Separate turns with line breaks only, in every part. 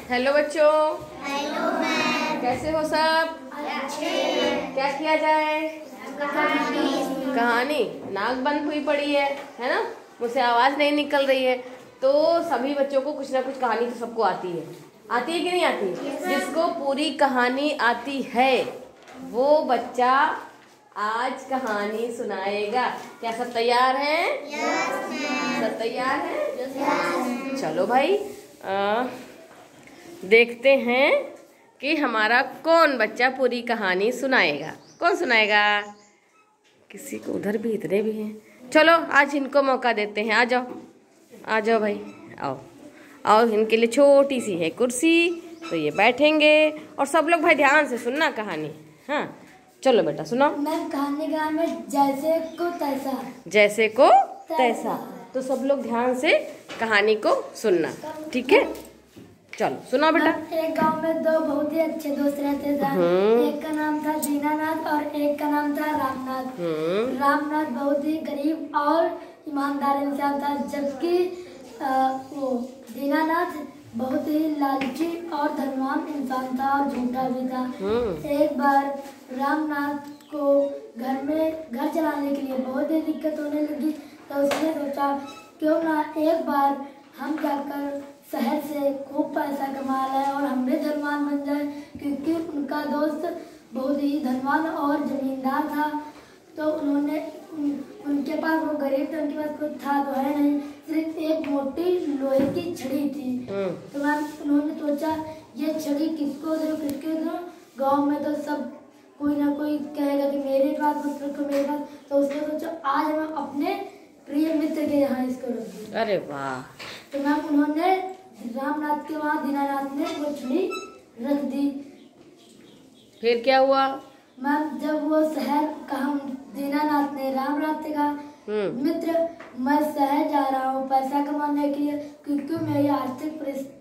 Hello बच्चों।
Hello ma'am.
कैसे हो सब?
अच्छे।
क्या किया जाए? कहानी। नाक बंद हुई पड़ी है ना, मुझसे आवाज नहीं निकल रही है। तो सभी बच्चों को कुछ ना कुछ कहानी तो सबको आती है कि नहीं आती? जिसको पूरी कहानी आती है वो बच्चा आज कहानी सुनाएगा। क्या सब तैयार हैं? सब तैयार हैं? चलो भाई, देखते हैं कि हमारा कौन बच्चा पूरी कहानी सुनाएगा। कौन सुनाएगा? किसी को उधर भी, इतने भी हैं। चलो आज इनको मौका देते हैं। आ जाओ भाई, आओ आओ। इनके लिए छोटी सी है कुर्सी, तो ये बैठेंगे और सब लोग भाई ध्यान से सुनना कहानी। हाँ चलो बेटा सुनाओ।
मैं कहानी का नाम है जैसे को तैसा।
जैसे को तैसा। तो सब लोग ध्यान से कहानी को सुनना, ठीक है? चलो सुनाओ बेटा।
एक गांव में दो बहुत ही अच्छे दोस्त रहते थे। एक का नाम था दीनानाथ और एक का नाम था रामनाथ। रामनाथ बहुत ही गरीब और ईमानदार इंसान था, जबकि वो दीनानाथ बहुत ही लालची और धनवान इंसान था और झूठा भी था। एक बार रामनाथ को घर चलाने के लिए बहुत ही दिक्कत होने लगी, तो उसने सोचा क्यों ना एक बार हम जाकर शहर से खूब पैसा कमा लाए और हम भी धनवान बन जाए, क्योंकि उनका दोस्त बहुत ही धनवान और जमींदार था। तो उनके पास, वो गरीब थे, उनके पास कुछ था तो है नहीं, सिर्फ एक मोटी लोहे की छड़ी थी। तो उन्होंने सोचा ये छड़ी किसको दो, गाँव में तो सब कोई ना कोई कहेगा कि मेरे पास मत रखो, मेरे पास। तो उसने सोचा आज मैं अपने प्रिय मित्र के यहाँ इसको रख दूँ।
अरे वाह।
तो मैम उन्होंने रामनाथ के वहाँ दीनानाथ ने वो छड़ी रख दी।
फिर क्या हुआ?
मैम जब वो शहर कहा, दीनानाथ ने रामनाथ से कहा मित्र मैं शहर जा रहा हूँ पैसा कमाने के लिए, क्योंकि मेरी आर्थिक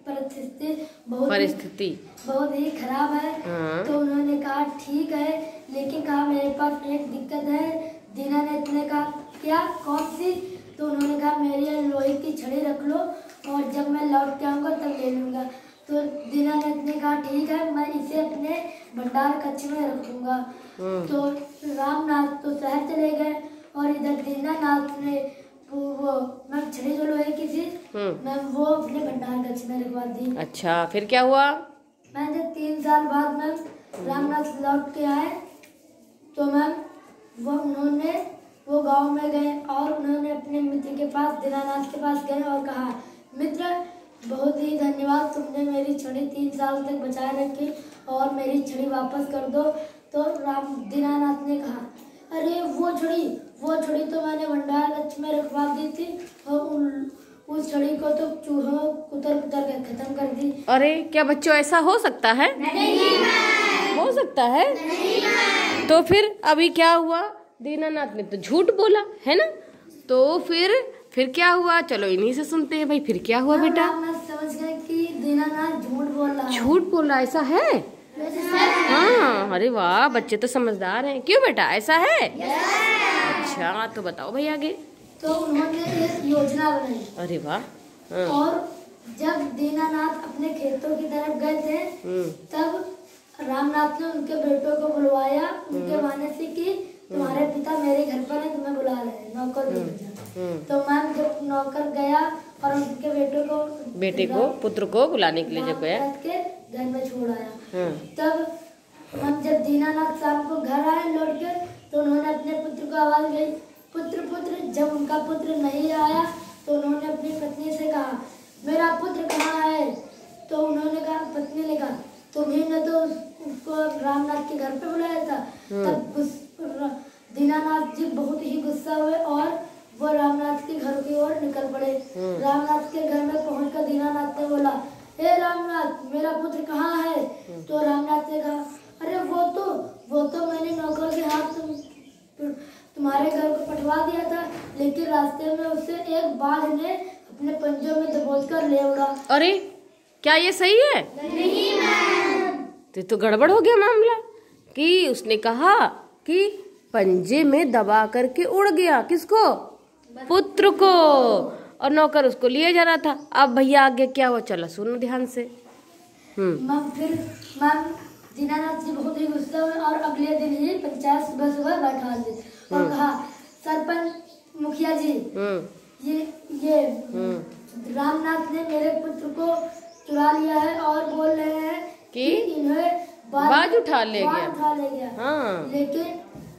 परिस्थिति बहुत ही खराब है। तो उन्होंने कहा ठीक है, लेकिन कहा मेरे पास एक दिक्कत है। दीनानाथ ने कहा क्या, कौन सी? तो उन्होंने कहा मेरी लोहे की छड़ी रख लो और जब मैं लौट के आऊँगा तब ले लूँगा। तो दीनानाथ ने कहा ठीक है, मैं इसे अपने भंडार कक्ष में रखूँगा। तो रामनाथ तो शहर चले गए और इधर दीनानाथ ने वो छड़ी जो लोहे की थी मैं वो अपने भंडार कक्ष में रखवा दी।
अच्छा फिर क्या हुआ?
मैं जब 3 साल बाद मैम रामनाथ लौट के आए, तो मैम वो गांव में गए और उन्होंने अपने मित्र के पास, दीनानाथ के पास गए और कहा मित्र बहुत ही धन्यवाद, तुमने मेरी छड़ी 3 साल तक बचाए रखी और मेरी छड़ी वापस कर दो। तो दीनानाथ ने कहा अरे वो छड़ी तो मैंने भंडार कक्ष में रखवा दी थी और उस छड़ी को तो चूहों कुतर के खत्म कर दी।
अरे क्या बच्चों ऐसा हो सकता है?
नहीं
हो सकता है? नहीं। तो फिर अभी क्या हुआ? दीनानाथ ने तो झूठ बोला है ना, तो फिर क्या हुआ? चलो इन्हीं से सुनते हैं भाई। फिर क्या हुआ बेटा?
मैं समझ गया कि दीनानाथ
झूठ बोला। ऐसा है? हाँ, अरे वाह, बच्चे तो समझदार हैं। क्यों बेटा ऐसा है? अच्छा तो बताओ भाई आगे।
तो उन्होंने एक योजना बनाई।
अरे वाह।
और जब दीनानाथ अपने खेतों की तरफ गए थे तब रामनाथ ने उनके बेटों को बुलवाया, उनके बहाने से कि तुम्हारे पिता मेरे घर पर है, तुम्हें बुला रहे हैं, नौकर भेजा। तो मैम जब नौकर गया और उनके
पुत्र को बुलाने के लिए जब गया,
घर में छोड़ आया, तब हम जब दीनानाथ शाम को घर आए लौट के, तो उन्होंने अपने पुत्र को आवाज दी पुत्र पुत्र। जब उनका पुत्र नहीं आया तो उन्होंने अपनी पत्नी से कहा मेरा पुत्र कहाँ है? तो उन्होंने कहा, पत्नी ने कहा तुम्ही ने तो उसको रामनाथ के घर पे बुलाया था। तब दीनानाथ जी बहुत ही गुस्सा हुए और वो रामनाथ के घर की ओर निकल पड़े। रामनाथ के घर में पहुंचकर दीनानाथ ने बोला हे रामनाथ मेरा पुत्र कहाँ है? तो रामनाथ ने कहा अरे वो तो मैंने नौकर के हाथ तुम्हारे घर को पठवा दिया था, लेकिन रास्ते में उससे एक बाघ ने अपने पंजों में दबोच कर ले उड़ा।
अरे क्या ये सही है?
नहीं मैम।
तो गड़बड़ हो गया मामला कि उसने कहा कि पंजे में दबा करके उड़ गया। किसको? पुत्र को। और नौकर उसको लिए जा रहा था। अब भैया आगे क्या हुआ? चलो सुनो ध्यान से।
मैम फिर मैम दीनानाथ जी बहुत ही गुस्सा हुए और अगले दिन ही पंचायत सुबह सुबह बैठा दी और कहा सरपंच मुखिया जी ये रामनाथ ने मेरे पुत्र को चुरा लिया है और बोल रहे हैं कि इन्हें
बाज उठा ले गया।
हाँ। लेकिन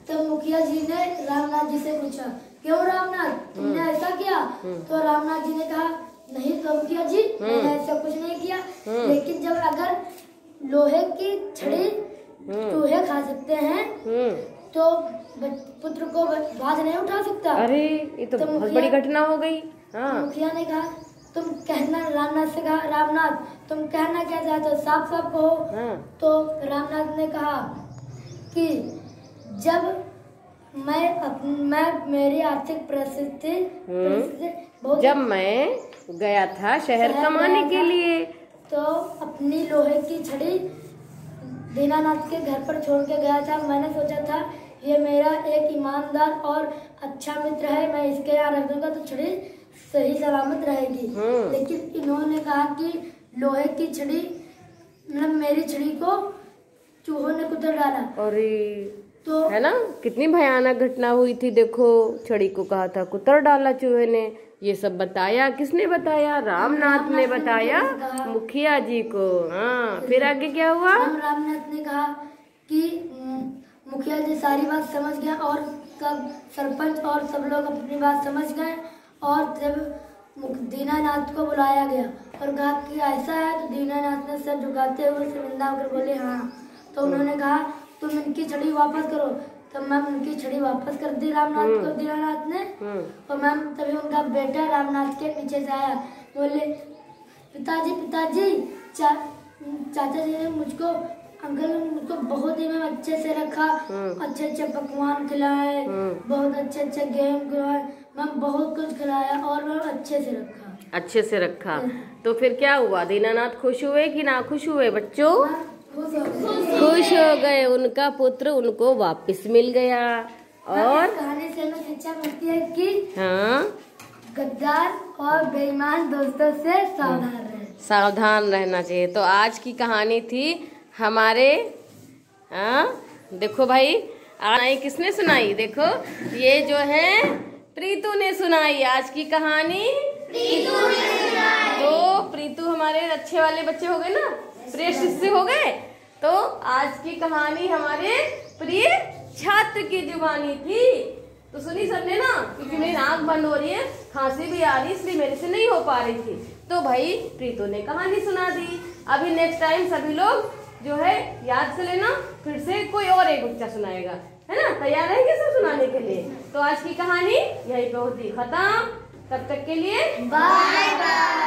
तब मुखिया जी ने रामनाथ जी से पूछा क्यों रामनाथ तुमने ऐसा किया? तो रामनाथ जी ने कहा नहीं तो मुखिया जी मैंने ऐसा कुछ नहीं किया, लेकिन जब अगर लोहे की छड़ी चूहे खा सकते हैं तो पुत्र को बाज नहीं उठा सकता।
अरे ये तो बहुत बड़ी घटना हो गई। हाँ।
मुखिया ने कहा तुम कहना, रामनाथ से कहा रामनाथ तुम कहना क्या चाहते हो, साफ साफ कहो। हाँ। तो रामनाथ ने कहा कि जब मैं मेरी आर्थिक परिस्थिति
जब मैं गया था शहर कमाने के लिए
तो अपनी लोहे की छड़ी दीनानाथ के घर पर छोड़ के गया था। मैंने सोचा था ये मेरा एक ईमानदार और अच्छा मित्र है, मैं इसके यहाँ रख दूंगा तो छड़ी सही सलामत रहेगी। लेकिन इन्होंने कहा कि लोहे की छड़ी मतलब मेरी छड़ी को चूहों ने कुतर डाला।
अरे तो है ना, कितनी भयानक घटना हुई थी। देखो छड़ी को कहा था कुतर डाला चूहे ने। ये सब बताया किसने बताया? रामनाथ ने बताया मुखिया जी को। हाँ फिर आगे क्या हुआ?
रामनाथ ने कहा कि मुखिया जी सारी बात समझ गया और सब सरपंच और सब लोग अपनी बात समझ गए। और जब दीनानाथ को बुलाया गया और कहा कि ऐसा है तो दीनानाथ ने सर झुकाते हुए शर्मिंदा होकर बोले हाँ। तो उन्होंने कहा तुम इनकी छड़ी वापस करो। तब मैम उनकी छड़ी वापस कर दी रामनाथ को दीनानाथ ने। और मैम तभी उनका बेटा रामनाथ के पीछे से आया, बोले पिताजी चाचा जी ने मुझको अंकल ने मुझको बहुत ही मैम अच्छे से रखा, अच्छे पकवान खिलाए, बहुत अच्छे गेम खिलाए, मैम बहुत कुछ खिलाया और मैम अच्छे से रखा। तो फिर क्या हुआ? दीनानाथ खुश हुए कि ना खुश हुए? बच्चों
खुश हो गए, उनका पुत्र उनको वापस मिल गया। और
कहानी से हमें शिक्षा मिलती है कि
हाँ
गद्दार और बेईमान दोस्तों से
सावधान रहना चाहिए। तो आज की कहानी थी हमारे देखो भाई किसने सुनाई? देखो ये जो है प्रीतु ने सुनाई आज की कहानी। प्रीतु ने सुनाई। तो प्रीतु हमारे अच्छे वाले बच्चे हो गए ना, प्रिय शिष्य हो गए। तो आज की कहानी हमारे प्रिय छात्र की जुबानी थी। तो सुनी सबने ना, क्योंकि मेरी नाक बंद हो रही है, खांसी भी आ रही, इसलिए मेरे से नहीं हो पा रही थी। तो भाई प्रीतु ने कहानी सुना दी। अभी नेक्स्ट टाइम सभी लोग जो है याद से लेना, फिर से कोई और एक बच्चा सुनाएगा, है ना? तैयार है क्या सब सुनाने के लिए? तो आज की कहानी यहीं पे होती खत्म। तब तक के लिए बाय बाय।